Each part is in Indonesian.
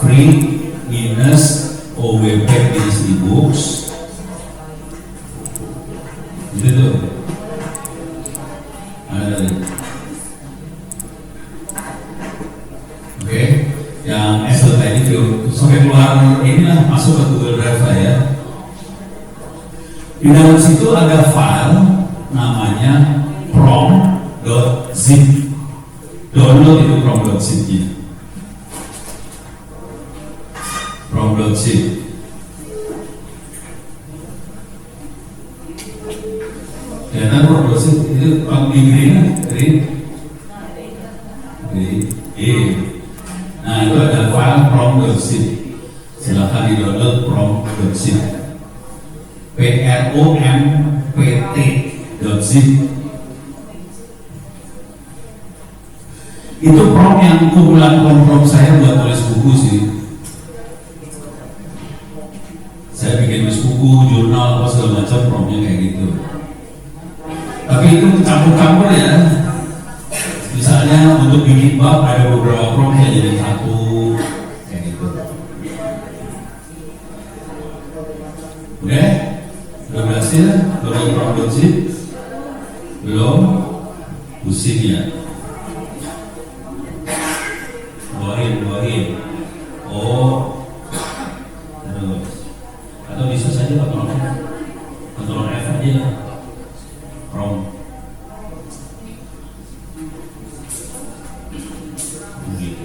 free minus OWP minus ebooks gitu tuh. Ada tadi. Oke, yang Excel tadi tuh sampai keluar inilah masuk ke Google Drive saya. Di dalam situ ada file namanya prom.zip. Download itu prom.zip-nya. Prom.zip. Ternyata prom.zip itu green. Nah itu ada file prom.zip. Silahkan di download prom.zip. prompt.zip. Itu prom yang kumpulan prom saya buat tulis buku sih. Saya bikin tulis buku, jurnal, apa segala macam, promnya kayak gitu. Tapi itu campur-campur ya. Misalnya untuk bikin bab ada beberapa prom yang jadi satu kayak gitu. Udah berhasil? Download prom.zip? Belum? Pusing ya? Keluarin. Oh, terus. Atau bisa saja Ctrl F aja. Prom. Begitu.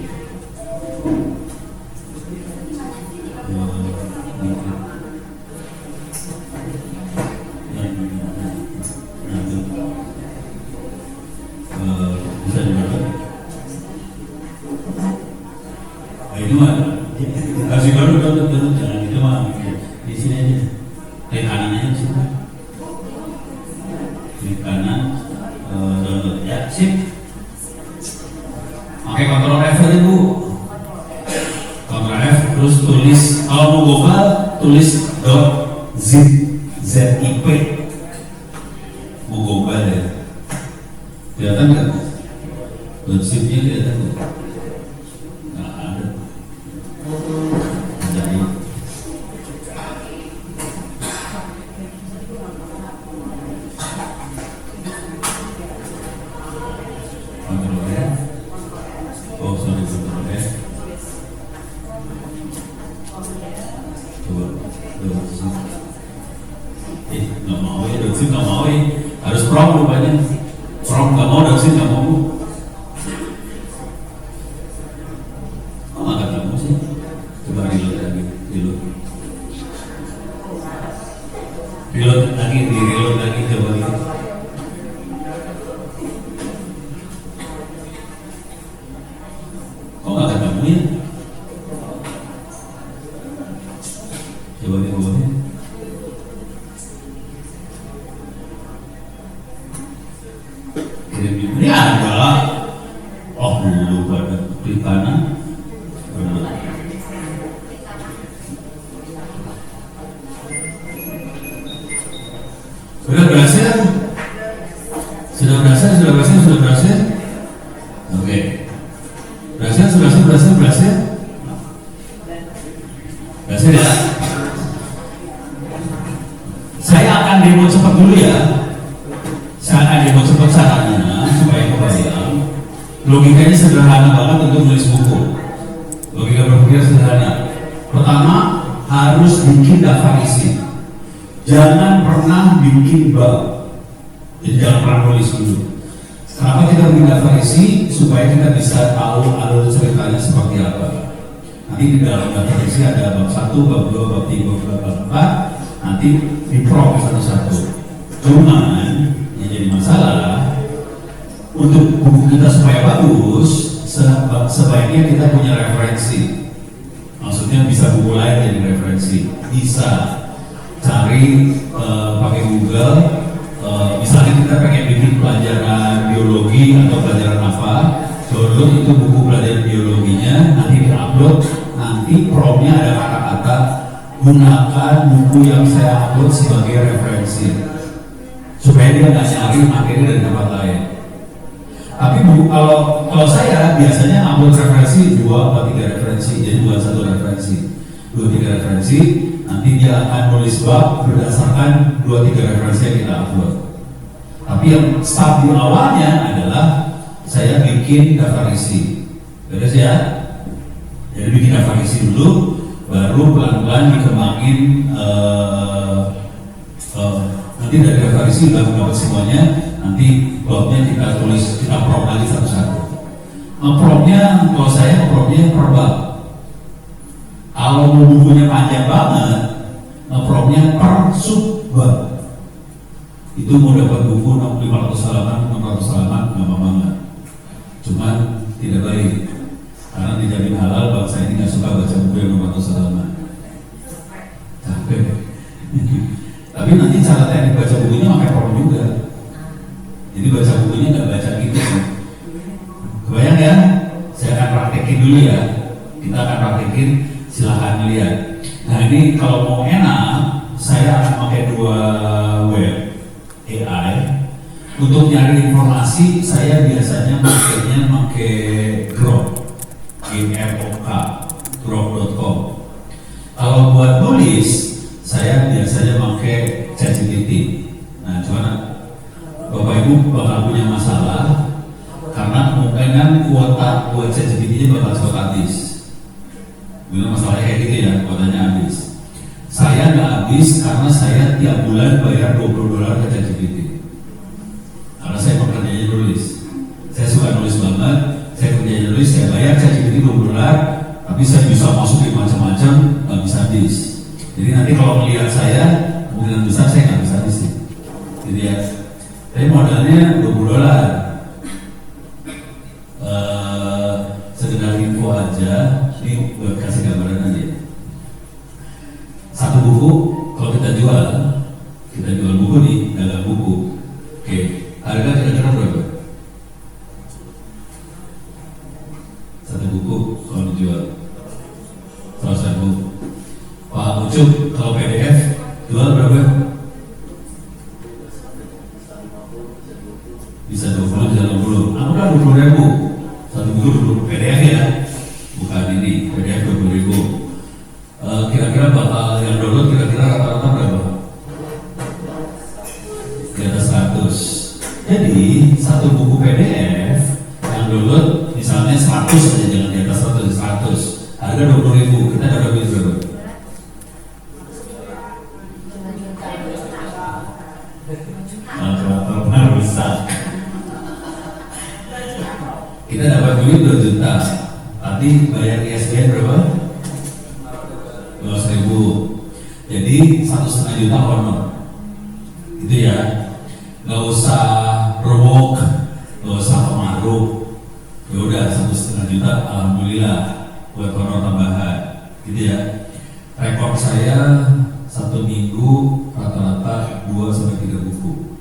Bisa juga. Itu mah kasih baru jangan itu mah di sini aja. Klik kanan aja di situ. Klik kanan download ya, sip. Pakai Ctrl F aja Bu. Ctrl F terus tulis, kalau mau global tulis .zip, zip. Mau global ya. Kelihatan nggak? .zip-nya kelihatan nggak? Nggak ada. Jadi Ctrl F. Oh sorry, Ctrl F. Coba nggak mau ya, .zip nggak mau ya. Harus prom rupanya. Prom nggak mau, .zip nggak mau. Oh nggak ketemu sih. Coba reload lagi, reload lagi, coba lihat. Kok nggak ketemu ya? Coba lihat. Ini adalah dulu pada klik kanan. Sudah berhasil? Oke. Berhasil. Berhasil ya? Saya akan demo cepat dulu ya. Caranya supaya kebayang. Logikanya sederhana banget untuk menulis buku. Logika berpikir sederhana. Pertama, harus bikin daftar isi. Jangan pernah bikin bab. Jadi jangan pernah nulis dulu. Kenapa kita bikin daftar isi? Supaya kita bisa tahu alur ceritanya seperti apa. Nanti di dalam daftar isi ada bab 1, bab 2, bab 3, bab 4. Nanti di prom satu-satu. Cuman yang jadi masalah, untuk buku kita supaya bagus, sebaiknya kita punya referensi. Maksudnya bisa buku lain jadi referensi. Bisa cari pakai Google. Misalnya kita pengen bikin pelajaran biologi atau pelajaran apa, download itu buku pelajaran biologinya, nanti diupload, nanti promnya ada kata-kata, gunakan buku yang saya upload sebagai referensi supaya dia nggak nyari materi dari tempat lain. Tapi kalau saya biasanya upload referensi 2 atau 3 referensi, jadi bukan 1 referensi, 2-3 referensi. Nanti dia akan nulis bab berdasarkan 2-3 referensi yang kita upload. Tapi yang start di awalnya adalah saya bikin daftar isi, beres ya? Jadi bikin daftar isi dulu, baru pelan-pelan dikembangin. Nanti dari daftar isi udah dapat semuanya, nanti babnya kita tulis, kita prop lagi satu-satu. Ngepropnya, kalau saya ngepropnya per bab. Kalau mau bukunya panjang banget, ngepropnya per sub bab. Itu mau dapat buku 500 halaman, 600 halaman, gampang banget. Cuman tidak baik, karena dijamin halal, bangsa ini nggak suka baca buku yang 500 halaman. Capek. Tapi nanti cara teknik baca bukunya pakai prop juga. Jadi baca bukunya nggak baca gitu. Kebayang ya? Saya akan praktekin dulu ya. Kita akan praktekin, silahkan lihat. Nah ini kalau mau enak, saya akan pakai 2 web AI. Untuk nyari informasi, saya biasanya pakai Grok, GROK, grok.com. Kalau buat tulis, saya biasanya pakai ChatGPT. Nah, cuman Bapak Ibu bakal punya masalah karena kemungkinan kuota buat ChatGPT-nya bakal cepat habis. Benar masalahnya kayak gitu ya, kuotanya habis. Saya nggak habis karena saya tiap bulan bayar $20 ke ChatGPT. Karena saya pekerjaannya nulis. Saya suka nulis banget, saya kerjanya nulis, saya bayar ChatGPT $20, tapi saya bisa masukin macam-macam, nggak bisa habis. Jadi nanti kalau melihat saya, kemungkinan besar saya nggak bisa habis sih. Jadi ya, tapi modalnya $20. Sekedar info aja, ini buat kasih gambaran aja. Satu buku, kalau kita jual buku nih, dalam buku. Oke, harga kira-kira berapa? Satu buku kalau dijual 100.000. Pak Ucup, kalau PDF jual berapa? Bisa 20, bisa 60. Anggaplah 20.000. Satu buku 20 PDF ya, bukan ini PDF 20.000. Kira-kira bakal yang download kira-kira rata-rata berapa? Di atas 100. Jadi satu buku PDF yang download misalnya 100 aja, jangan di atas 100. Harga 20.000, kita dapat duit berapa? Besar. Kita dapat duit 2 juta, tapi bayar ISBN berapa? 12.000. Jadi 1,5 juta honor. Itu ya. Nggak usah berwok, nggak usah pengaruh. Ya udah 1,5 juta, alhamdulillah buat honor tambahan. Gitu ya. Rekor saya 1 minggu rata-rata 2-3 buku.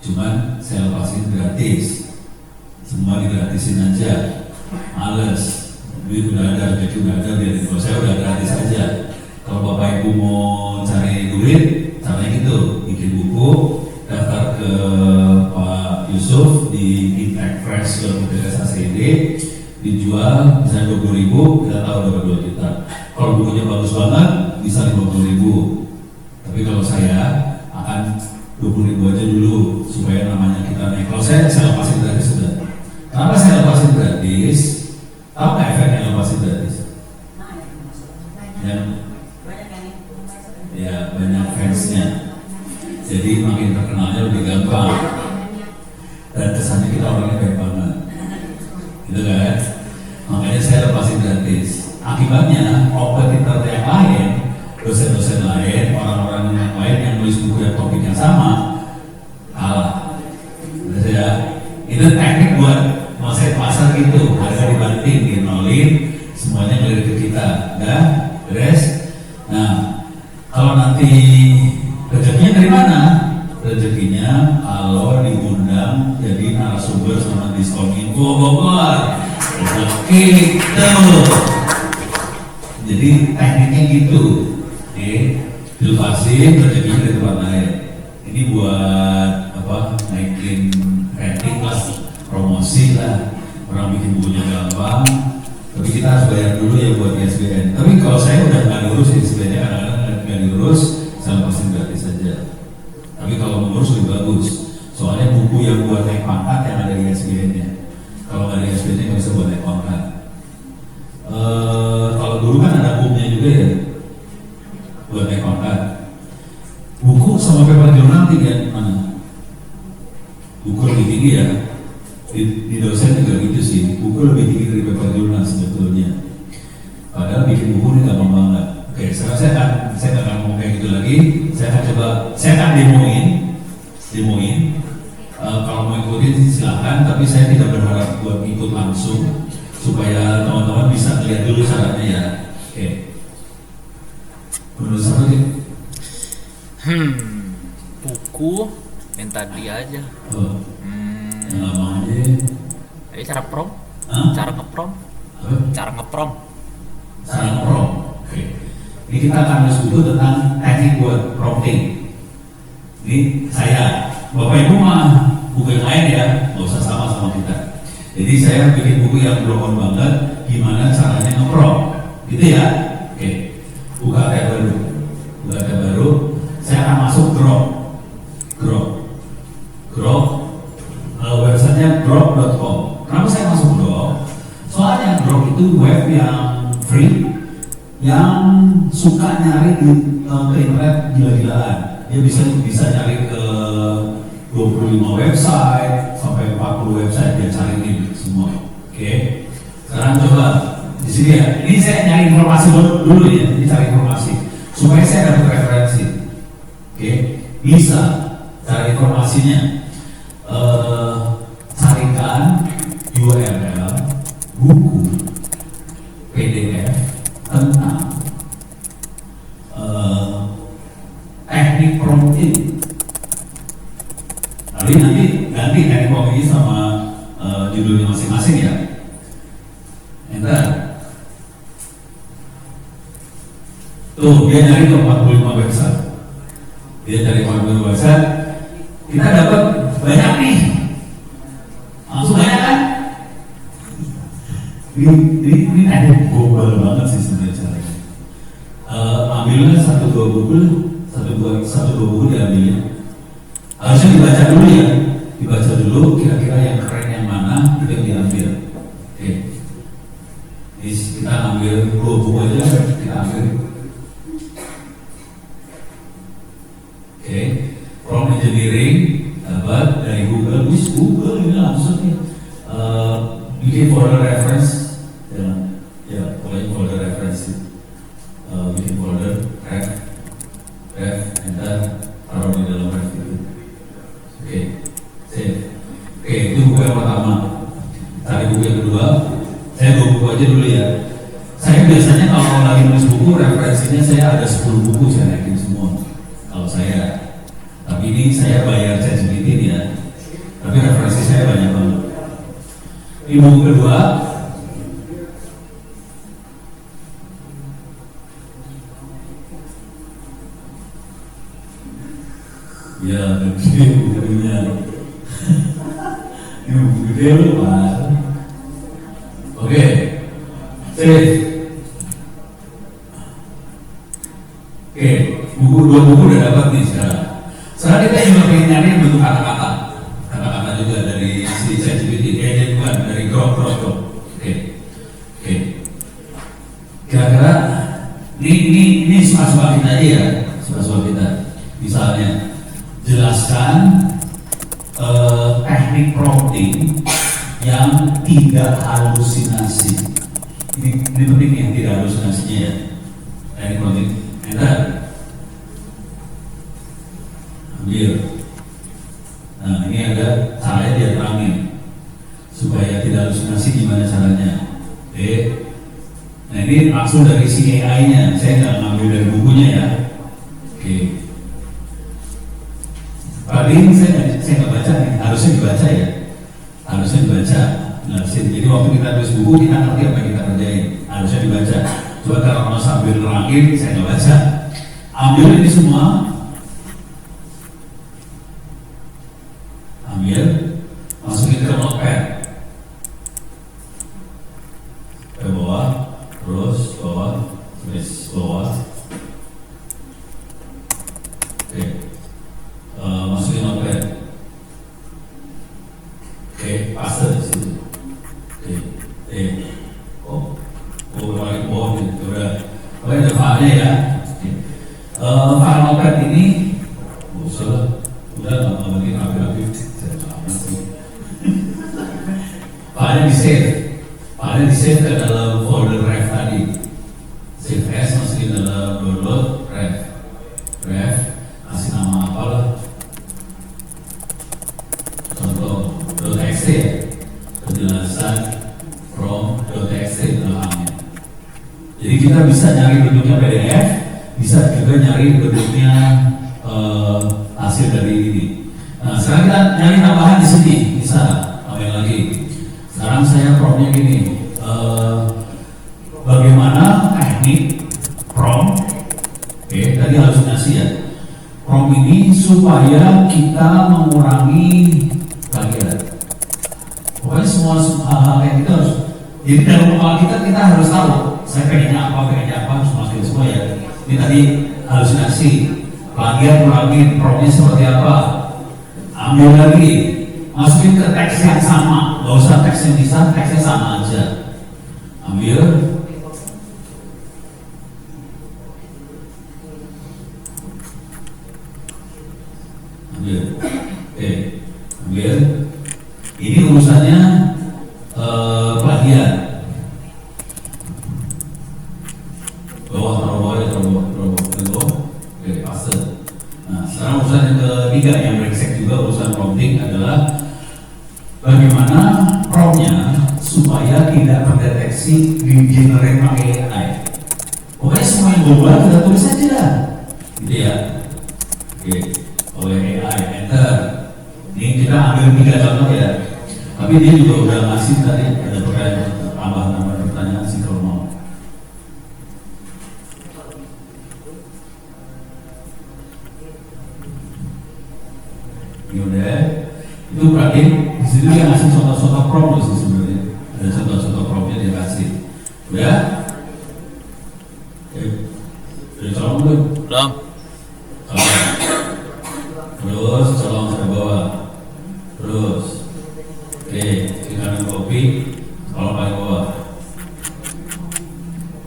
Cuman saya lepasin gratis, semua digratisin aja, males, duit udah ada, rezeki udah ada, biar kalau saya udah gratis aja. Kalau Bapak Ibu mau cari duit, caranya gitu, bikin buku, daftar ke Pak Yusuf di intechfresh.bts.acd, dijual bisa 20.000, kita tahu dapat 2 juta. Kalau bukunya bagus banget, bisa 50.000. Tapi kalau saya akan 20.000 aja dulu supaya namanya kita naik. Kalau saya lepasin gratis sudah. Kenapa saya lepasin gratis? Tahu nggak efeknya lepasin gratis? Ya banyak fansnya. Jadi makin terkenalnya lebih gampang. Dan kesannya kita orangnya baik banget. Gitu kan? Makanya saya lepasin gratis. Akibatnya kompetitor yang lain, dosen-dosen lain, orang-orang yang lain yang nulis buku yang topik yang sama kalah. Ya, itu teknik buat ngosek pasar gitu, harga dibanting, dinolin, semuanya ngelirik ke kita, udah beres. Nah, kalau nanti rezekinya dari mana? Rezekinya kalau diundang jadi narasumber sama diskon info Bogor. Rezeki tuh. Jadi tekniknya gitu. Oke, jelasin rezekinya dari tempat lain. Ini buat apa? Naikin rating lah, promosi lah, orang bikin bukunya gampang. Tapi kita harus bayar dulu ya buat ISBN. Tapi kalau saya udah nggak diurus ISBN-nya, kadang-kadang nggak diurus, saya lepasin gratis saja. Tapi kalau mengurus lebih bagus, soalnya buku yang buat naik pangkat yang ada di ISBN-nya. Kalau nggak ada ISBN-nya nggak bisa buat naik pangkat. Kalau dulu kan ada bukunya juga ya, buat naik pangkat. Buku sama paper jurnal tinggal mana? Buku lebih tinggi ya. Di dosen juga gitu sih, buku lebih tinggi dari paper jurnal sebetulnya. Padahal bikin buku ini gampang banget. Oke, sekarang saya akan ngomong kayak gitu lagi. Saya akan demoin. Kalau mau ikutin silahkan, tapi saya tidak berharap buat ikut langsung, supaya teman-teman bisa lihat dulu caranya ya. Oke. Menurut saya sih? Buku yang tadi aja. Yang lama aja. Ini cara prom? Cara ngeprom? Cara ngeprom? Cara ngeprom. Oke. Ini kita akan bahas dulu tentang teknik buat prompting. Ini saya, Bapak Ibu mah buku yang lain ya, nggak usah sama kita. Jadi saya bikin buku yang blog banget, gimana caranya ngeprom, gitu ya. Oke. Buka tab baru. Saya akan masuk Grok. Websitenya grok.com. Kenapa saya masuk Grok? Soalnya Grok itu web yang free, yang suka nyari ke internet gila-gilaan. Dia bisa nyari ke 25 website sampai 40 website, dia cariin semua. Oke. Sekarang coba di sini ya. Ini saya nyari informasi dulu ya. Ini cari informasi supaya saya dapat referensi. Oke. Bisa cari informasinya. Carikan URL buku PDF tentang teknik prompting. Lalu nanti ganti teknik prompting sama judulnya masing-masing ya. Enter. Tuh dia nyari ke 45 website. Kita dapat banyak nih. Langsung banyak kan? Ini ada global banget sih sebenarnya caranya. Ambilnya satu dua buku diambilnya. Harusnya dibaca dulu kira-kira yang keren yang mana itu yang diambil. Oke. Jadi kita ambil 2 buku aja, kita ambil. Oke. Prompt engineering dapat dari Google ini langsung nih. Bikin folder reference ya pokoknya folder reference bikin folder ref enter taruh di dalam ref itu. Oke, save. Oke, itu buku yang pertama. Cari buku yang kedua. Saya 2 buku aja dulu ya. Saya biasanya kalau lagi nulis buku referensinya saya ada 10 buku saya naikin semua kalau saya. Tapi ini saya bayar ChatGPT ya. Tapi referensi saya banyak banget. Ini buku kedua. Ya, gede bukunya. Ini buku gede loh, Pak. Oke. Save. Oke, 2 buku udah dapat nih sekarang. Sekarang kita juga pengen nyari yang bentuk kata-kata juga dari si ChatGPT, bukan dari Grok. Oke. Kira-kira ini suka-suka kita aja ya, suka-suka kita. Misalnya jelaskan teknik prompting yang tidak halusinasi. Ini penting yang tidak halusinasinya ya. Teknik prompting. Enter. Ambil. Nah ini ada caranya dia terangin supaya tidak halusinasi gimana caranya. Oke. Nah ini langsung dari si AI-nya. Saya nggak ngambil dari bukunya ya. Oke. Paling saya nggak baca nih. Harusnya dibaca ya. Harusnya dibaca. Nah, jadi waktu kita tulis buku kita ngerti apa yang kita kerjain. Harusnya dibaca. Coba kalau sambil nerangin saya nggak baca. Ambil ini semua. Ambil. Soalnya ya, Final Cut ini, udah nggak mungkin rapi-rapi, filenya di save ke dalam folder ref tadi, save as masukin dalam download ref, kasih nama apalah, contoh .txt ya, penjelasan from.txt belakangnya. Jadi kita bisa nyari bentuknya PDF, bisa juga nyari bentuknya hasil dari ini. Nah, sekarang kita nyari tambahan di sini, bisa tambahin lagi. Sekarang saya prompt-nya gini, bagaimana teknik prompt? Oke, tadi halusinasi ya. Prompt ini supaya kita mengurangi plagiat. Pokoknya semua hal-hal yang kita harus, jadi dalam kepala kita harus tahu. Saya pengennya apa, harus masukin semua ya. Ini tadi halusinasi, plagiat kurangin, prompt-nya seperti apa. Ambil lagi, masukin ke teks yang sama, nggak usah teks yang bisa, teksnya sama aja. Ambil, oke, ambil. Ini urusannya plagiat. Bawah, oke, paste. Nah, sekarang urusan yang ketiga yang brengsek juga urusan prompting adalah bagaimana promptnya supaya tidak terdeteksi di generate pakai AI. Pokoknya semua yang gue buat kita tulis aja lah, gitu ya. Oke, oleh AI, enter. Ini kita ambil 3 contoh ya. Tapi dia juga udah ngasih tadi ada tambahan pertanyaan sih kalau mau. Ini udah, itu berarti di situ dia ngasih contoh-contoh prompt sih sebenarnya. Ada contoh-contoh promptnya dia kasih. Udah? Oke. Udah colong belum? Belum. Terus colong ke bawah. Terus. Oke, kita copy, colong paling bawah.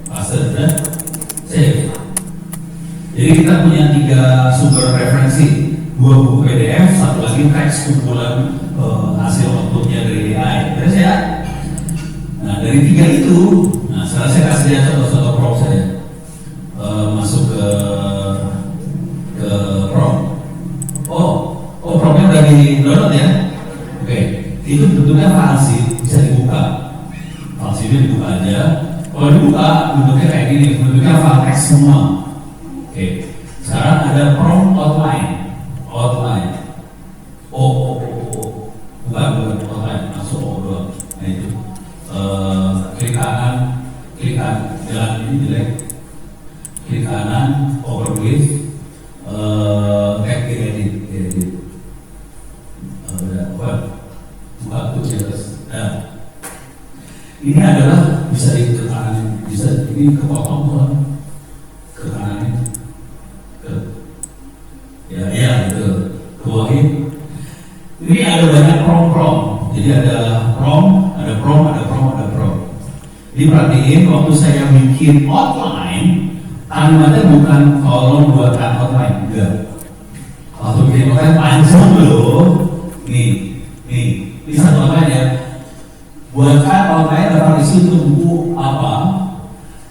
Paste, udah? Save. Jadi kita punya 3 sumber referensi. 2 buku PDF, 1 lagi teks kumpulan hasil outputnya dari AI. Terus ya, nah dari 3 itu, nah sekarang saya kasih lihat contoh-contoh prompt saya. Masuk ke prompt. Promptnya udah di download ya. Oke, itu bentuknya falsi, bisa dibuka. Falsinya dibuka aja. Kalau dibuka, bentuknya kayak gini, bentuknya file teks semua. Oke, sekarang ada prompt outline. Bukan outline, masuk doang. Nah itu, klik kanan, jalan ini jelek. Klik kanan, overweight, tag edit. Buka tuh di atas. Nah, ini adalah bisa di ke kanan, bisa ini kepotong tuh, ke kanan ini. Ya betul. Kebawahin. Ini ada banyak prompt. Jadi ada prompt. Diperhatiin waktu saya bikin outline, kalimatnya bukan kolom buatkan outline, enggak. Waktu bikin outline panjang loh. Ini satu outline ya. Buatkan outline referensi untuk buku apa?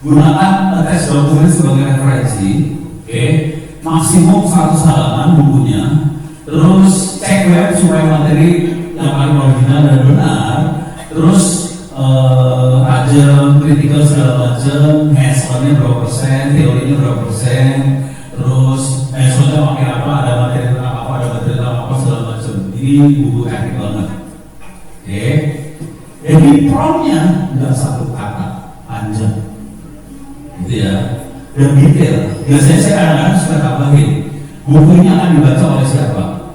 Gunakan teks dokumen sebagai referensi. Oke. Maksimum 100 halaman bukunya, terus cek web supaya materi yang paling original dan benar, terus tajam, kritikal segala macam, hands-on-nya berapa persen, teorinya berapa persen, terus hands-on-nya pakai apa, ada materi tentang apa segala macam. Ini buku teknik banget. Oke, jadi prompt-nya nggak 1 kata, panjang, gitu ya. Dan detail. Biasanya saya kadang-kadang suka tambahin buku ini akan dibaca oleh siapa.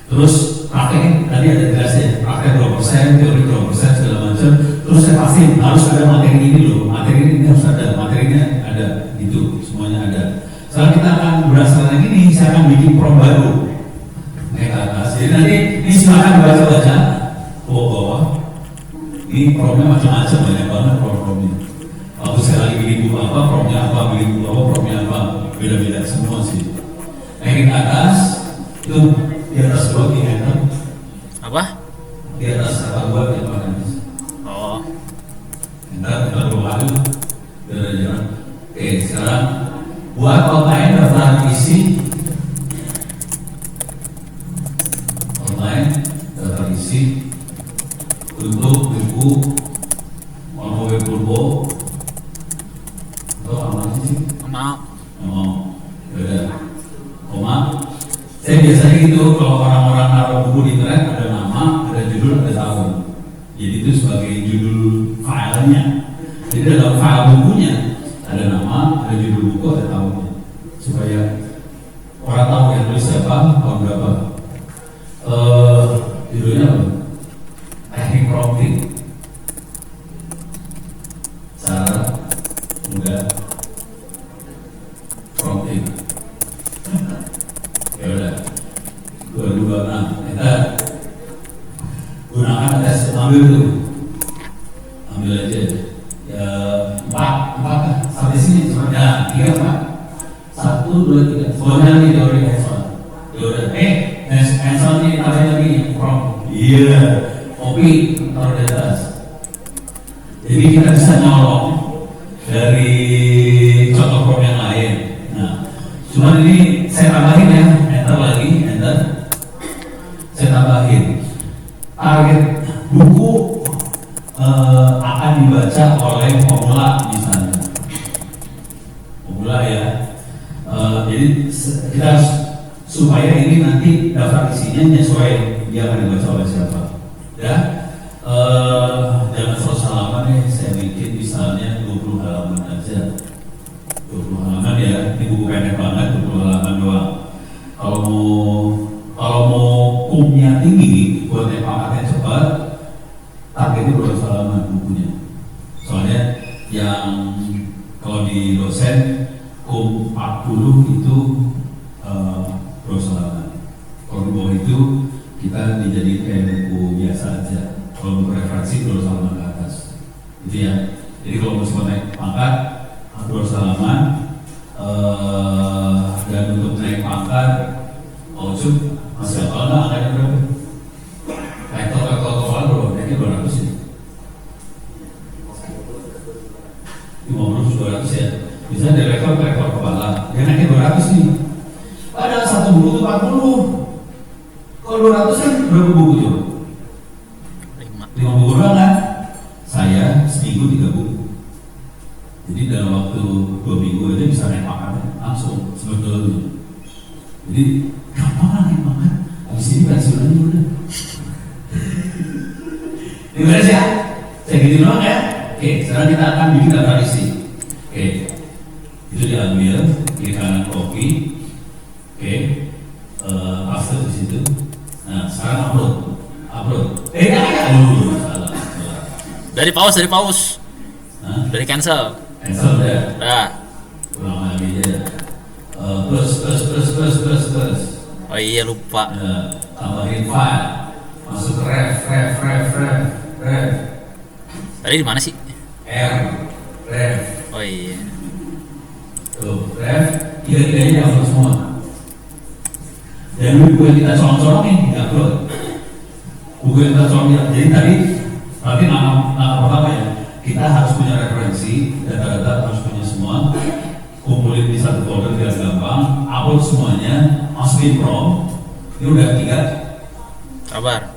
Terus praktek tadi ada jelasnya, praktek 2%, teori 2%, segala macam. Terus saya pastiin harus ada materi ini loh, materi ini harus ada, materinya ada, gitu, semuanya ada. Sekarang kita akan berdasarkan ini, saya akan bikin prompt baru. Naik ke atas. Jadi nanti ini silakan baca-baca. Bawah. Ini promptnya macam-macam, banyak banget prompt-promptnya. Waktu saya lagi bikin buku apa, prompt-nya apa, atas itu di atas gua di enter Apa? di atas kata gua di mana? Oh, Enter dua kali udah jalan. Oke, sekarang buat online daftar isi online daftar isi untuk buku mau web turbo atau apa sih? mau. Oh, udah. Koma. Saya biasanya gitu kalau orang-orang naruh buku di internet ada nama, ada judul, ada tahun. Jadi itu sebagai judul filenya. Jadi dalam file bukunya ada nama, ada judul buku, ada tahunnya. Supaya orang tahu yang tulis siapa, tahun berapa. Judulnya apa? Teknik prompting. Cara mudah prompting. Ya udah 2026 kita gunakan tes ambil tuh ambil aja ya empat sampai sini ya 3 Pak 1 2 3 soalnya nih teori hands-on ya udah hands-on nih ada lagi prompt iya kopi taruh di atas jadi kita bisa nyolong dari contoh prompt yang lain. Nah cuman ini saya tambahin ya, enter lagi, enter. Saya tambahin target buku akan dibaca oleh pemula misalnya. Pemula ya. Jadi kita supaya ini nanti daftar isinya nyesuai dia akan dibaca oleh siapa. Ya. Jangan 100 halaman nih, saya bikin misalnya 20 halaman aja. 20 halaman ya, ini buku pendek banget, 20 halaman doang. Kalau mau kumnya tinggi, buat yang pangkatnya cepat, targetnya 200 halaman bukunya. Soalnya yang kalau di dosen kum 40 itu 200 halaman. Kalau di bawah itu kita dijadikan kayak buku biasa aja. Kalau untuk referensi 200 halaman ke atas, gitu ya. Jadi kalau mau sempat naik pangkat 200 halaman dan untuk naik pangkat masih apa lah angkanya berapa? Rektor bro, naiknya 200 ya 50 200 ya bisa dari rektor ke rektor kepala dia naiknya 200 nih padahal satu buku itu 40 kalau 200 kan berapa buku coba? 5 buku doang kan? Saya seminggu 3 buku jadi dalam waktu 2 minggu aja bisa naik pangkatnya langsung sebetulnya. Jadi gampang lah naik pangkat. Habis ini pensiun aja udah. Gimana sih ya? Saya gitu doang ya. Oke, sekarang kita akan bikin daftar isi. Oke, itu diambil klik kanan copy. Oke, paste di situ. Nah, sekarang upload. Salah. Dari pause. Hah? Dari cancel Udah. dah. Ulang lagi aja. Plus. Oh iya lupa. Tambahin file. Masuk ref. Tadi di mana sih? Ref. Oh iya. Tuh, ref. Tiga-tiganya upload semua. Dan buku yang kita colong-colong nih di-upload. Buku yang kita colong jadi tadi berarti nama pertama ya. Kita harus punya referensi, data-data harus punya semua, kumpulin di satu folder biar gampang, upload semuanya, masukin prompt. Ini udah 3. Sabar.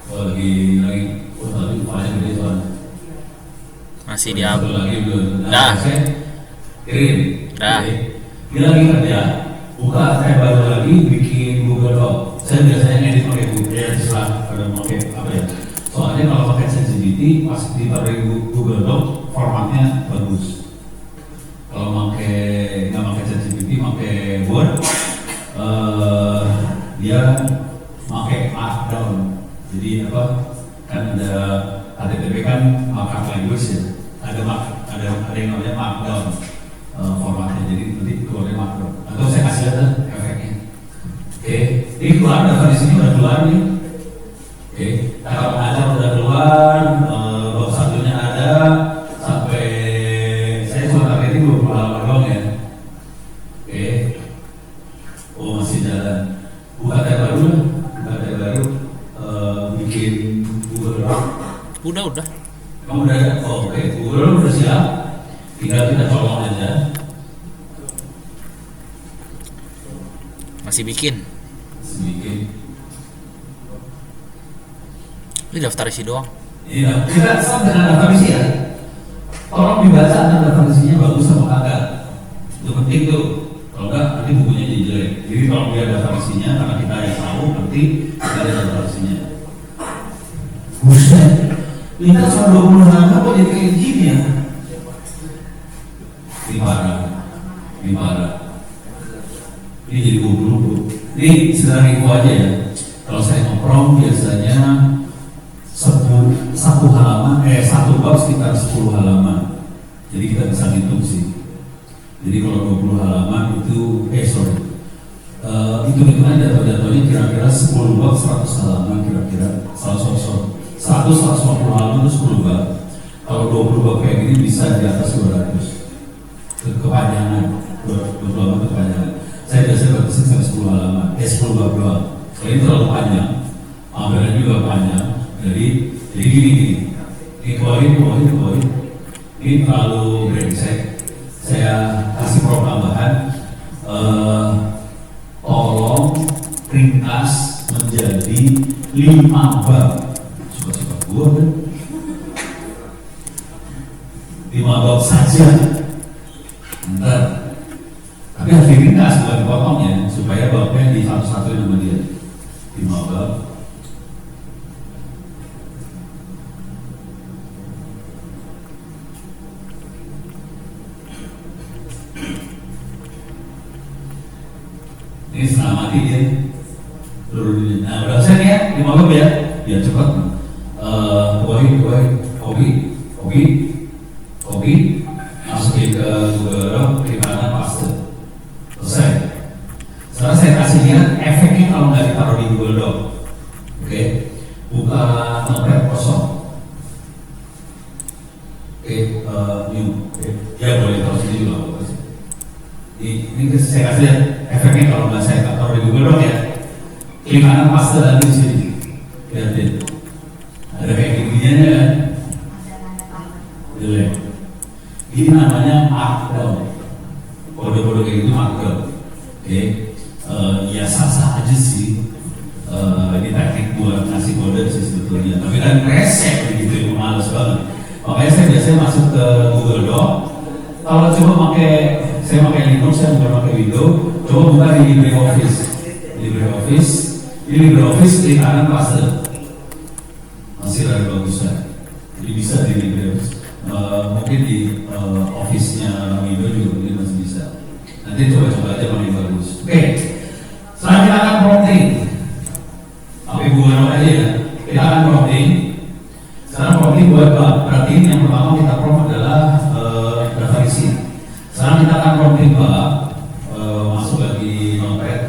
Lagi, tadi filenya gede soalnya. Masih di upload. Lagi belum. Dah. Kirim. Dah. Dia lagi kerja. Buka, saya baru lagi bikin Google Doc. Saya biasanya edit pakai Google, ya terserah pada mau pakai apa ya. Soalnya kalau pakai ChatGPT pas ditaruh di Google Doc formatnya bagus. Kalau nggak pakai ChatGPT, pakai Word, dia pakai Markdown. Jadi apa? Kan ada HTTP kan markup language ya. Ada yang namanya Markdown formatnya. Jadi nanti keluarnya Markdown. Atau saya kasih data efeknya. Oke, ini keluar data di sini udah keluar nih. Oke, kalau ada udah keluar, bab satunya ada sampai saya cuma targetin 20 halaman doang ya. Oke, masih jalan. udah siap, tinggal kita colong aja. Masih bikin. Sedikit. Ini daftar isi doang. Iya, kita sama dengan daftar isi ya. Tolong dibaca daftar isinya bagus sama kagak. Itu penting tuh. Kalau enggak nanti bukunya jadi jelek. Jadi kalau dia daftar isinya, karena kita yang tahu, nanti kita ada daftar isinya. Buset, kita cuma 20 halaman kok jadi kayak gini ya? Ini parah. Ini jadi buru-buru. Ini sederhana info aja ya. Kalau saya ngoprom biasanya satu bab sekitar 10 halaman. Jadi kita bisa hitung sih. Jadi kalau 20 halaman itu hitung-hitungan jatuh-jatuhnya kira-kira 10 bab 100 halaman kira-kira 100-150 halaman itu 10 bab. Kalau 20 bab kayak gini bisa di atas 200 kepanjangan, 20 halaman kepanjangan. Saya biasanya batasin sampai 10 halaman, 10 bab doang. Soalnya ini terlalu panjang, ambilan juga panjang. Jadi gini. Ini keluarin. Ini terlalu brengsek. Saya kasih pro tambahan. Tolong ringkas menjadi 5 bab. Suka-suka gua kan? 5 bab saja. Bentar. Tapi harus diringkas, bukan dipotongnya, supaya babnya di satu-satu nama dia. 5 bab. Ini setengah mati dia. Nah, berasa nih ya, 5 bab ya, biar cepat. Kopi, masukin ke Google Doc, kiriman paste. Selesai. Sekarang saya kasih lihat efeknya kalau nggak ditaruh di Google Doc. Oke, buka notepad kosong. New. Ya boleh taruh sini juga. Ini saya kasih lihat efeknya kalau nggak saya taruh di Google Doc ya. Klik kanan paste lagi di sini. Lihatin. Ada kayak gini-gininya kan? Jelek. Ini namanya markdown. Kode-kode kayak gitu markdown. Oke. Ya sah-sah aja sih. Ini teknik buat ngasih kode sih sebetulnya. Tapi kan resep begitu, males banget. Makanya saya biasanya masuk ke Google Doc. Kalau coba saya pakai Linux, saya bukan pakai Windows. Coba buka di LibreOffice. Ini LibreOffice klik kanan paste. Masih ada bagusnya. Jadi bisa di LibreOffice. Mungkin di office-nya Windows juga mungkin masih bisa. Nanti coba-coba aja mana yang bagus. Oke. Sekarang kita akan prompting. Tapi bukan aja ya. Kita akan prompting. Sekarang prompting buat bab. Berarti yang pertama kita prompt adalah daftar isi. Sekarang kita akan prompting bab. Masuk lagi notepad.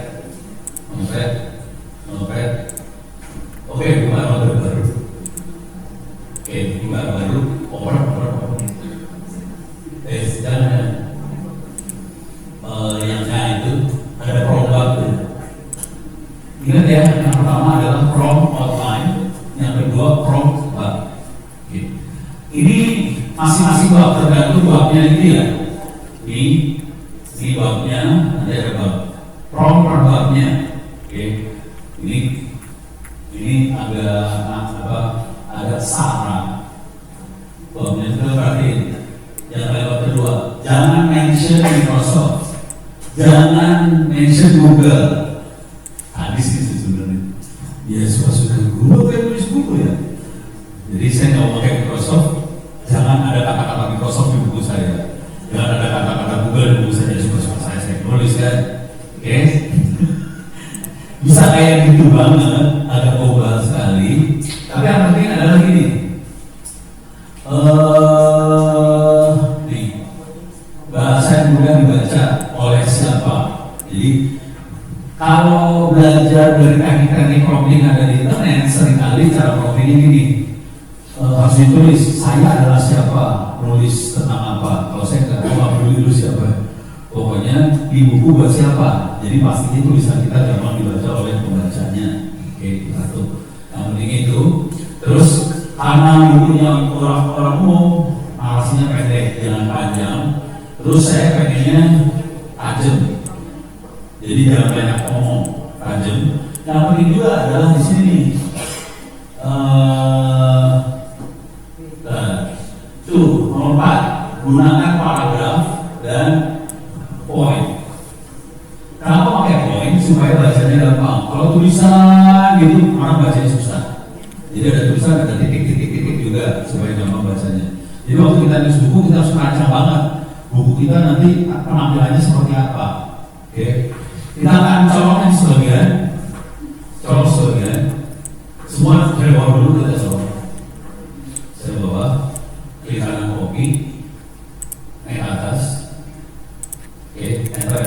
Oke, buka notepad baru. Buka baru. Open. Jangan. Yang itu ada prompt bab. Ingat ya, yang pertama adalah prompt outline, yang kedua prompt bab. Ini masing-masing bab tergantung babnya ini ya. Ini babnya, nanti ada bab. Prompt per babnya. Ini agak sarah. Babnya itu berarti yang bab kedua, jangan mention Microsoft, jangan mention Google. Habis itu sebenarnya. Ya suka-suka gue kayak nulis buku ya. Jadi saya nggak mau pakai Microsoft. Jangan ada kata-kata Microsoft di buku saya. Jangan ada kata-kata Google di buku saya. Suka-suka saya nulis kan. Oke. Bisa kayak gitu banget, agak global sekali. Tapi yang penting adalah gini. Bahasa yang mudah dibaca oleh siapa. Jadi kalau belajar dari teknik-teknik prompting ada di internet, seringkali cara promptingnya gini, harus ditulis, saya adalah siapa, nulis tentang apa. Kalau saya nggak peduli dulu siapa, pokoknya di buku buat siapa. Jadi pastinya tulisan kita gampang dibaca oleh pembacanya. Oke, satu. Yang penting itu. Terus karena bukunya orang umum, narasinya pendek, jangan panjang. Terus saya pengennya tajam, jadi jangan banyak ngomong, tajam. Yang penting juga adalah di sini nih. Tuh, nomor 4, gunakan paragraf dan poin. Kenapa pakai poin? Supaya bacanya gampang. Kalau tulisan gitu, orang bacanya susah. Jadi ada tulisan, ada titik-titik juga supaya gampang bacanya. Jadi waktu kita nulis buku, kita harus merancang banget buku kita nanti penampilannya seperti apa. Oke, kita akan coloknya sebagian, colok sebagian. Semua dari bawah dulu kita colok. Saya bawa klik kanan copy, naik atas. Oke, enter,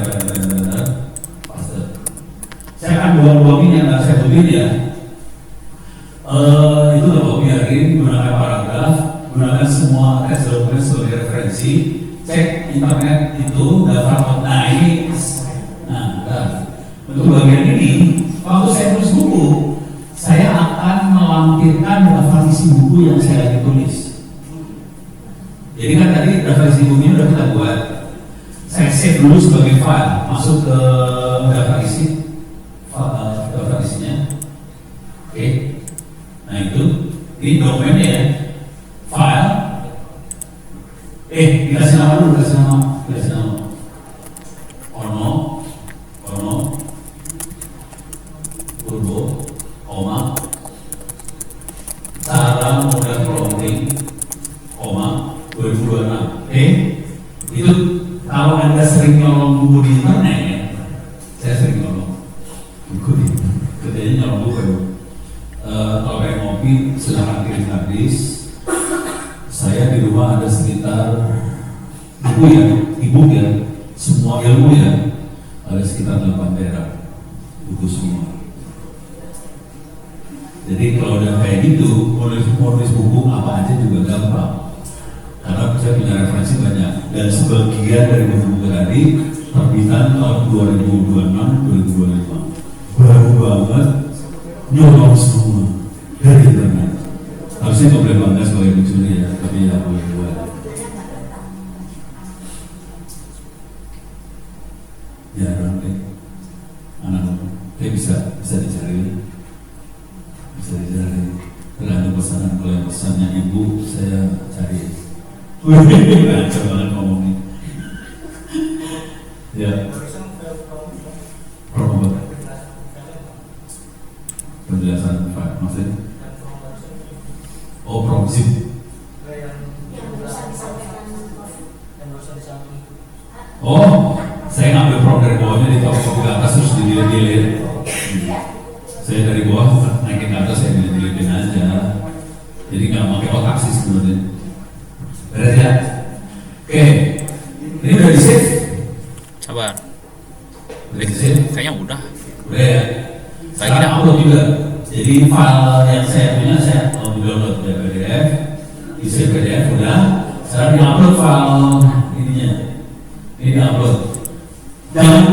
paste. Saya akan buang-buangin yang nggak saya tulis ya. Itu udah biarin, gunakan paragraf, gunakan semua teks dokumen sebagai referensi, cek internet itu daftar. Nah ini, untuk bagian ini, waktu saya tulis buku, saya akan melampirkan daftar isi buku yang saya lagi tulis. Jadi kan tadi daftar isi bukunya udah kita buat. Saya save dulu sebagai file, masuk ke daftar isi, daftar isinya. Oke, nah itu, ini dokumennya ya, file. Dikasih nama dulu, dikasih nama. Ono, turbo, koma, cara modal prompting, koma, 2026. Itu kalau Anda sering nyolong buku di internet ya, saya sering nyolong buku di internet, kerjanya nyolong buku ya. Kalau kayak ngopi, silahkan kirim habis. Saya di rumah ada sekitar buku ya, e-book ya, semua ilmu ya, ada sekitar 8 tera buku semua. Jadi kalau udah kayak gitu, nulis buku apa aja juga gampang. Karena saya punya referensi banyak, dan sebagian dari buku tadi terbitan tahun 2026, 2025 baru banget, nyolong semua dari internet. Harusnya nggak boleh bangga sebagai pencuri ya, tapi ya boleh buat. Ya nanti anak bisa dicari, tergantung pesanan. Kalau yang pesannya ibu, saya cari. Lancar banget ngomongnya. Ya. Promo penjelasan Pak, maksudnya? Oh, promosif. Oh, saya ngambil prom dari bawahnya, ditaruh ke atas terus dililit-lilit. Saya dari bawah naikin ke atas, saya dililit-lilitin aja. Jadi nggak pakai otak sih sebenarnya. Beres ya? Oke, ini udah di save? Sabar. Udah di save? Kayaknya udah. Udah ya? Sekarang upload juga. Jadi file yang saya punya, saya mau download dari PDF, isi PDF udah. Sekarang di upload file ininya. Ini di upload. Jangan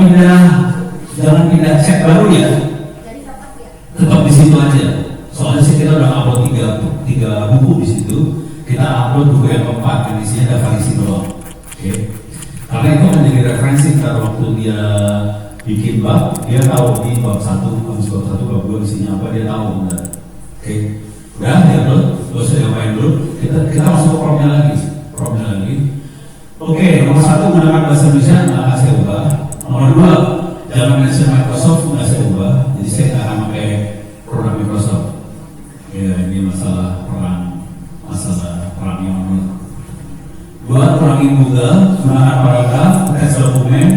pindah cek baru ya. Tetap di situ aja. Soalnya sih kita udah upload tiga buku di situ. Kita upload buku yang keempat, yang isinya daftar isi doang. Oke. Karena itu menjadi referensi kita waktu dia bikin bab, dia tahu di bab 1, habis bab 1, bab 2 isinya apa, dia tahu benar. Oke. Udah, dia upload. Gak usah diapain dulu. Kita masuk ke promnya lagi. Oke, nomor 1 menggunakan bahasa Indonesia, nggak saya ubah. Nomor 2, jangan mention Microsoft, nggak saya ubah. Jadi saya nggak akan pakai produk Microsoft. Ya, ini masalah perang yang menurut. 2, kurangi Google, gunakan paragraf, teks dokumen,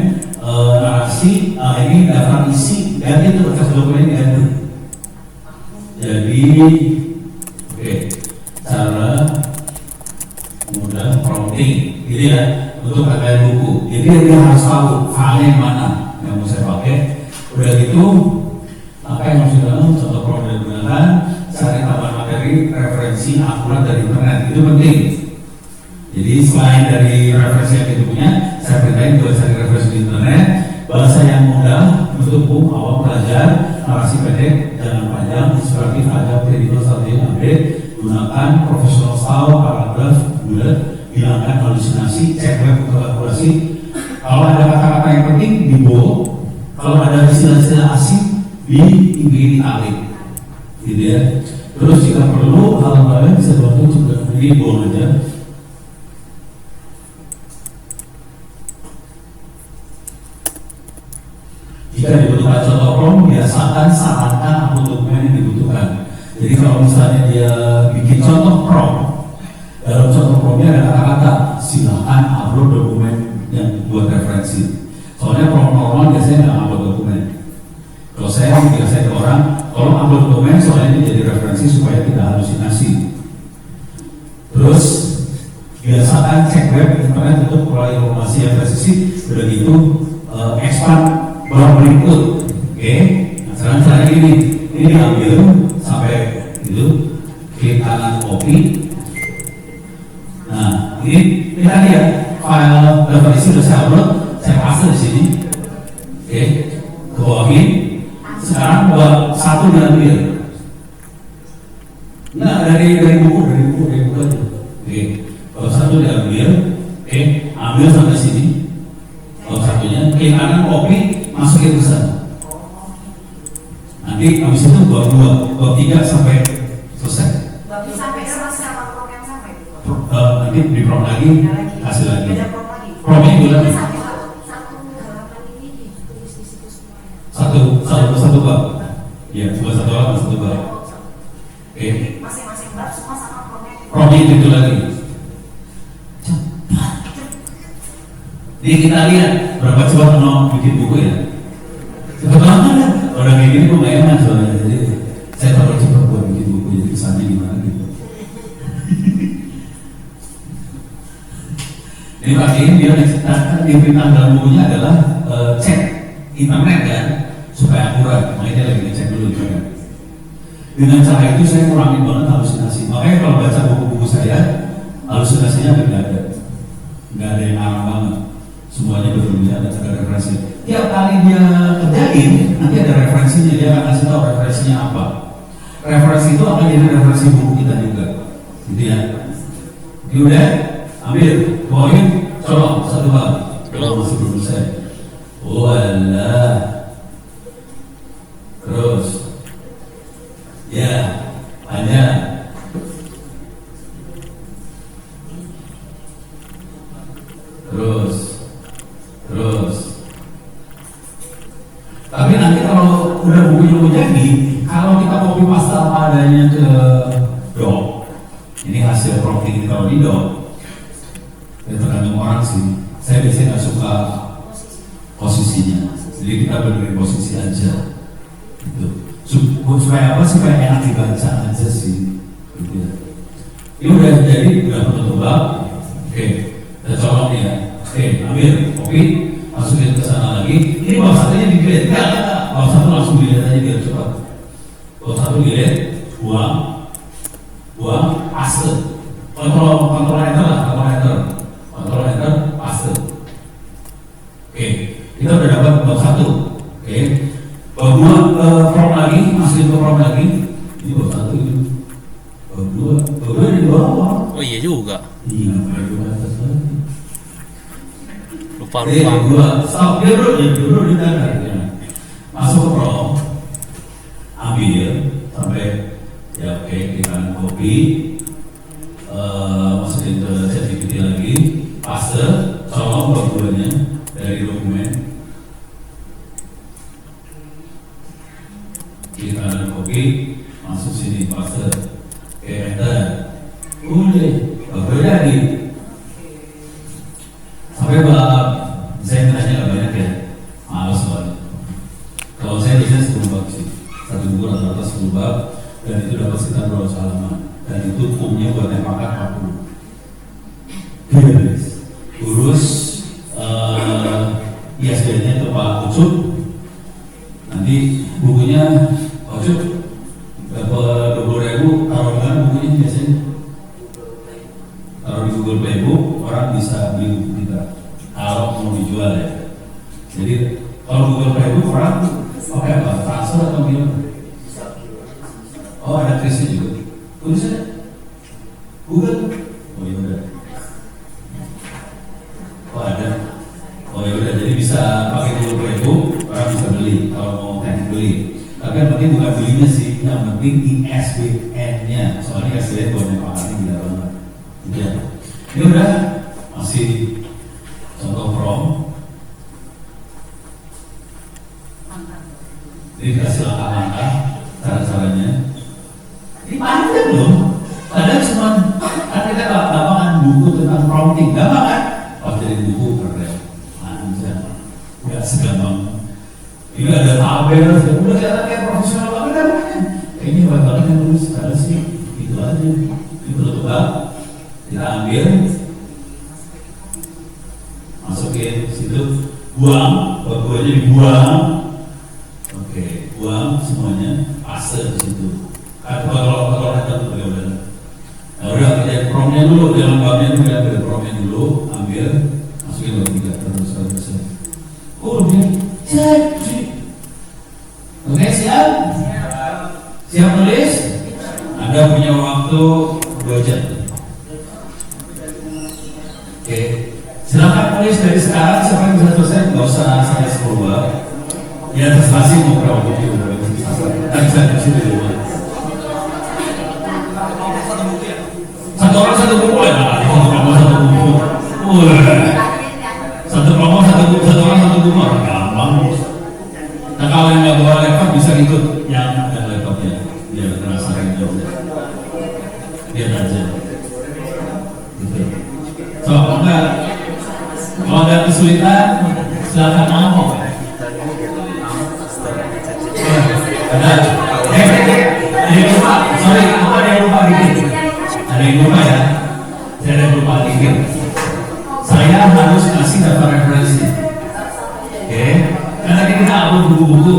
narasi, ini daftar isi, ganti itu teks dokumen ganti. Jadi, oke, cara mudah prompting, gitu ya, untuk KKN buku. Jadi dia harus tahu filenya yang mana yang mau saya pakai. Udah gitu, apa yang harus dilakukan? Contoh prompt yang digunakan, cari tambahan materi, referensi akurat dari internet, itu penting. Jadi selain dari referensi yang kita punya, saya perintahin juga cari referensi di internet, bahasa yang mudah untuk umum awam pelajar, narasi pendek, jangan panjang, inspiratif, ajak, kredibel, strategis, update, gunakan professional style, paragraf, bullet, hilangkan halusinasi, cek web untuk akurasi. Kalau ada kata-kata yang penting di bold, kalau ada istilah-istilah asing dibikin italic, gitu ya. Terus jika perlu hal-hal lain bisa bantu juga di bold aja. Jika dibutuhkan contoh prom, biasakan sarankan upload dokumen yang dibutuhkan. Jadi kalau misalnya dia bikin contoh prom, dalam contoh promnya ada kata-kata, silakan upload dokumen yang buat referensi. Soalnya prom normal biasanya nggak upload dokumen. Kalau saya biasanya ke orang, tolong upload dokumen soalnya ini jadi referensi supaya tidak halusinasi. Terus biasakan cek web internet untuk peroleh informasi yang presisi. Udah gitu expand bawah berikut, oke? Nah, sekarang caranya ini diambil sampai gitu, klik kanan copy. Nah, ini tadi ya file referensi sudah saya upload, saya paste di sini, oke? Ke bawahin. Sekarang buat satu diambil. Nah, dari buku aja. Oke, kalau satu diambil, oke, ambil sampai sini. Kalau satunya, klik kanan copy. Masukin ke sana. Nanti habis itu buat 3 sampai selesai. Sampai sama prom yang sampai. Nanti di prom lagi, kasih lagi. Ada prom lagi. Promnya juga Satu halaman ini ditulis di situ semuanya. satu bab. Ya, cuma satu halaman satu bab. Oke. Masing-masing bab semua sama promnya. Promnya itu lagi. Jadi kita lihat berapa cepat mau bikin buku ya. Cepat banget. Orang kayak gini kok nggak enak soalnya. Jadi saya terlalu cepat buat bikin buku. Jadi kesannya gimana gitu. Ini Pak ini dia diperintah dalam bukunya adalah cek internet kan supaya akurat. Makanya dia lagi ngecek dulu juga. Dengan cara itu saya kurangin banget halusinasi. Makanya kalau baca buku-buku saya halusinasinya nggak ada. Nggak ada yang arang banget. Semuanya berbeda, ada referensi. Tiap kali dia kerjain, nanti ada referensinya, dia akan kasih tahu referensinya apa. Referensi itu akan jadi referensi buku kita juga, gitu ya. Ini udah, ambil, bawain, colok satu hal. Kalau masih belum selesai. Oh Allah. Terus, ya, panjang. Terus. Tapi nanti kalau udah bukunya mau jadi, kalau kita copy paste apa adanya ke doc, ini hasil prompting kalau di doc, ya tergantung orang sih. Saya biasanya nggak suka posisinya, jadi kita benerin posisi aja. Gitu. Supaya apa? Supaya enak dibaca aja sih. Gitu ya. Ini udah jadi, udah penutup bab. Oke, kita colok ya. Oke, ambil kopi, masukin ke sana lagi. Ini bab satunya dilihat, bab satu langsung dilihat aja biar cepat. Bab satu dilihat, buang, paste. Kontrol enter lah, kontrol enter, paste. Oke, kita udah dapat bab satu. Oke, bab dua prom lagi, masukin ke prom lagi. Ini bab satu ini. Bab dua di bawah. Oh iya juga. Iya, bab dua atas lagi. Lupa. Stop, dia dulu di dalam ya. Masuk ke prom, ambil sampai ya oke, kita copy, masukin ke ChatGPT lagi, paste, colok bab-babnya dari dokumen, kita copy, masuk sini paste, enter, udah, baru jadi. Sampai bab saya tanya nggak banyak ya, malas banget. Kalau saya biasanya 10 bab sih, satu buku rata-rata 10 bab, dan itu dapat sekitar 200 halaman, dan itu umumnya buat yang pakai 40. Urus ISBN-nya ke Pak Ucup, nanti bukunya Pak Ucup dapat 20.000, taruh di mana bukunya biasanya? Taruh di Google Playbook, orang bisa beli buku kita kalau mau dijual ya. Jadi kalau Google Playbook orang pakai apa? Transfer atau gimana? Oh ada krisnya juga. Tulis aja Google. Oh iya udah. udah jadi bisa pakai dulu playbook, orang bisa beli kalau mau teknik beli. Tapi yang penting bukan belinya sih, yang penting ISBN-nya. Soalnya ISBN buat nyepakati gila banget. Ya. Ini udah masih contoh prom. Ini kasih langkah-langkah cara-caranya. Ini panjang loh. Padahal cuma kan kita gampang buku tentang prompting, gampang kan? Pas jadi buku keren, panjang, nggak segampang. Ini ada tabel, udah kelihatan kayak profesional banget kan? Kayaknya banget yang nulis, ada sih, gitu aja. Ini betul-betul kita ambil, masukin situ, buang, buat aja dibuang. Oke, buang semuanya, paste di situ. Kalau ada tuh udah. Nah, udah kerjain promnya dulu, jangan babnya itu ya, ambil promnya dulu, ambil, masukin bab 3 terus. Oh, udah jadi. Oke, siap? Siap nulis? Anda punya waktu 2 jam. Oke, silakan tulis dari sekarang sampai bisa selesai, nggak usah sampai 10 bab. Ya terserah sih mau berapa buku udah bisa di rumah. Satu orang satu buku ya, satu promo satu buku. Satu promo satu orang satu buku, gampang. Nah kalau yang nggak bawa laptop bisa ikut yang ada laptopnya, dia ngerasain jauh. Lihat aja. Gitu. So kalau ada kesulitan silakan ngomong. Ada yang lupa, sorry, ada yang lupa dikit. Ada yang lupa ya? Saya ada yang lupa dikit. Saya harus kasih daftar referensi. Oke? Karena kita upload buku-buku.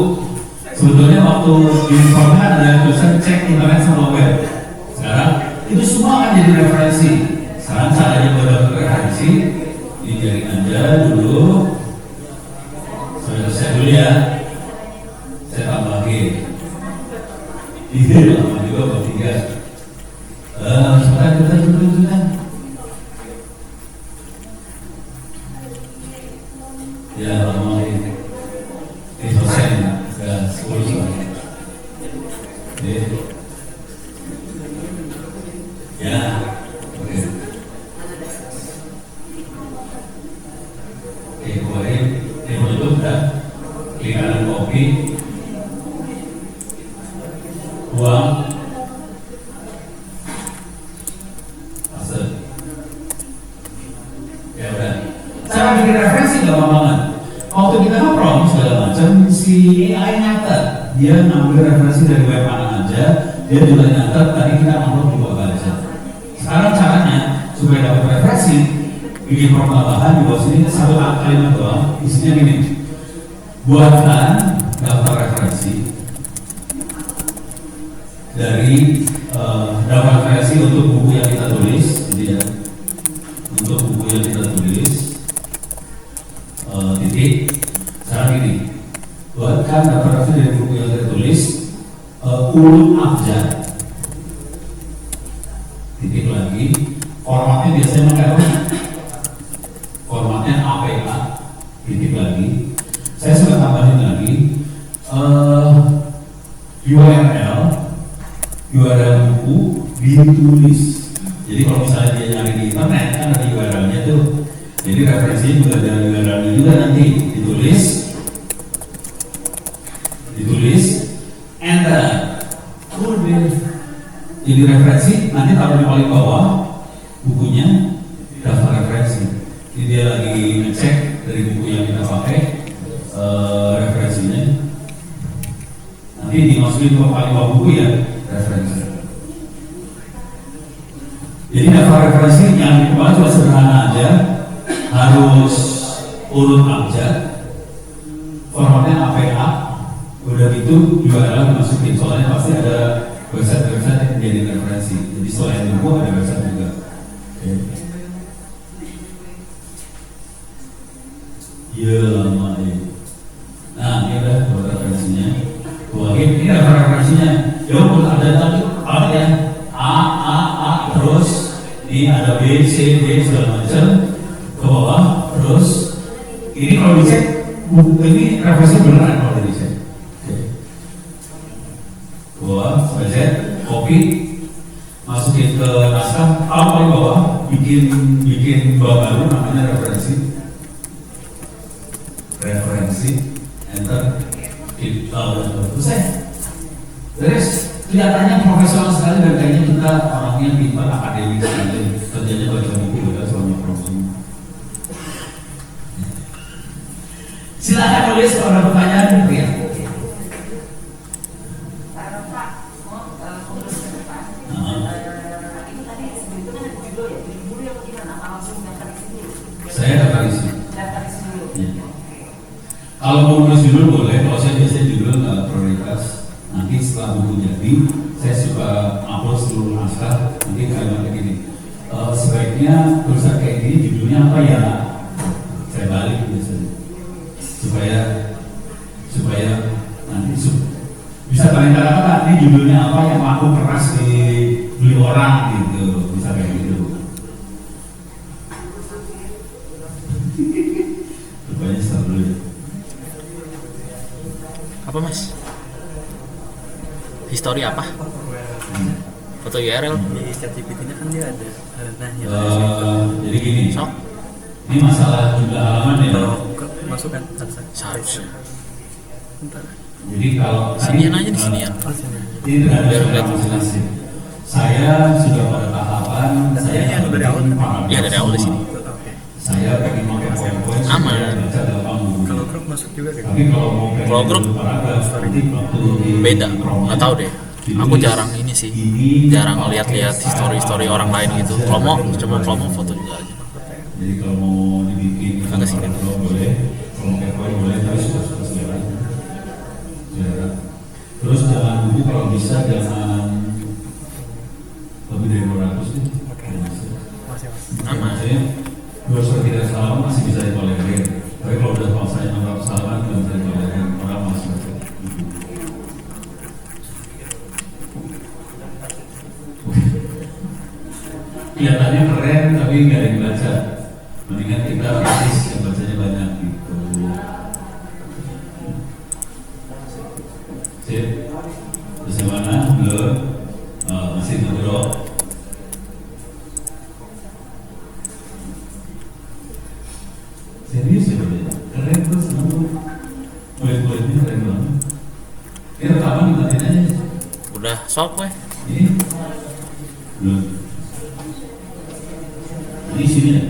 Sebetulnya waktu di informan ada tulisan cek internet sama web. Sekarang itu semua akan jadi referensi. Sekarang caranya buat daftar referensi, dijaring aja dulu. Saya dulu ya. Saya tambahin. Ini lama juga buat 3. Cepetan. Ya, lama ini. Ini selesai ya. Ya, 10 soalnya. Ya, oke. Oke, keluarin. Ini menutup dah. Klik kanan copy. Buang. Paste. Ya udah. Cara bikin referensi gampang banget. Waktu kita ngeprom segala macam, si AI nyata. Dia ngambil referensi dari web mana aja. Dia juga nyata tadi kita upload juga baca. Sekarang caranya supaya dapat referensi, bikin prom tambahan di bawah sini satu kalimat doang. Isinya gini. Buatkan daftar referensi dari daftar referensi untuk buku yang kita tulis, jadi ya, untuk buku yang kita tulis, titik. Sekarang ini, buatkan daftar referensi dari buku yang kita tulis, urut abjad, titik lagi. Formatnya biasanya pakai apa? Formatnya APK, titik lagi. Saya sudah tambahin lagi URL buku ditulis. Jadi kalau misalnya dia nyari di internet kan ada URL-nya tuh. Jadi referensinya juga ada URL-nya juga nanti ditulis, enter. Udah. Jadi referensi nanti taruh di paling bawah bukunya daftar referensi. Jadi dia lagi ngecek dari buku yang kita pakai referensinya. Nanti dimasukin ke paling bawah buku ya. Referensi. Jadi daftar referensi yang di kepala cuma sederhana aja, harus urut abjad, formatnya APK, udah gitu URL dimasukin. Soalnya pasti ada website-website yang menjadi referensi. Jadi selain buku ada website juga. Okay. Iya lama ya. Nah ini udah buat referensinya. Tuangin, ini daftar referensinya. Ya ada tadi apa ya? A terus ini ada B, C, D segala macam ke bawah terus Ini kalau dicek, ini referensi beneran kalau dicek. Oke. Bawah, budget, copy, masukin ke naskah, paling bawah, bikin bab baru namanya referensi, enter, selesai. Terus kelihatannya profesional sekali dan kayaknya kita orangnya pintar akademik sekali, kerjanya baca buku juga selama program. Silakan tulis kalau ada pertanyaan ya. Saya daftar isi. Ya. Kalau mau nulis judul boleh, kalau saya biasanya judul prioritas. Nanti setelah buku jadi, saya suka upload seluruh naskah. Nanti kalimat begini, sebaiknya tulisan kayak gini judulnya apa ya? Saya balik biasanya supaya nanti bisa kalian katakan ini judulnya apa yang aku keras dibeli orang gitu, bisa kayak gitu. Rupanya start dulu ya. Apa mas? Histori apa? Foto URL? Di ChatGPT-nya kan dia ada nanya. Jadi gini, Sok? ini masalah jumlah halaman ya. Kalau buka masukkan Seharusnya. Bentar. Jadi kalau Sinian aja di sinian. Oh, sini. ini Biar terhadap lihat translasi. Saya sudah pada tahapan saya yang dari awal kan? Iya, dari awal di sini. Oke. Saya pengen pakai poin-poin Aman. supaya baca dalam buku. Kalau grup masuk juga kayak Tapi kalau mau pengen Kalau grup paragraf, nanti waktu di Beda, promo, nggak tahu deh. Aku jarang ini sih, jarang ngeliat-liat histori orang lain gitu. Kalau mau, cuma kalau mau foto juga aja. Jadi kalau mau dibikin Agak sini. paragraf boleh, kalau mau pakai poin boleh, tapi suka-suka selera. Selera. Terus jangan buku kalau bisa jangan lebih dari 200 deh. Masih mas. Aman. Maksudnya 200 halaman masih bisa ditolerir. Tapi kalau udah maksanya 600 halaman nggak bisa ditolerir, orang masih baca buku. Kelihatannya keren tapi nggak ada yang baca. Mendingan kita artis yang bacanya banyak gitu. Sip. Terus yang mana? Belum. Masih ngobrol. Serius ya Bro? Keren terus kamu. Kulit-kulitnya keren banget. Ini rekaman dimatiin aja. Udah sok weh. Ini belum. Ini sini ya.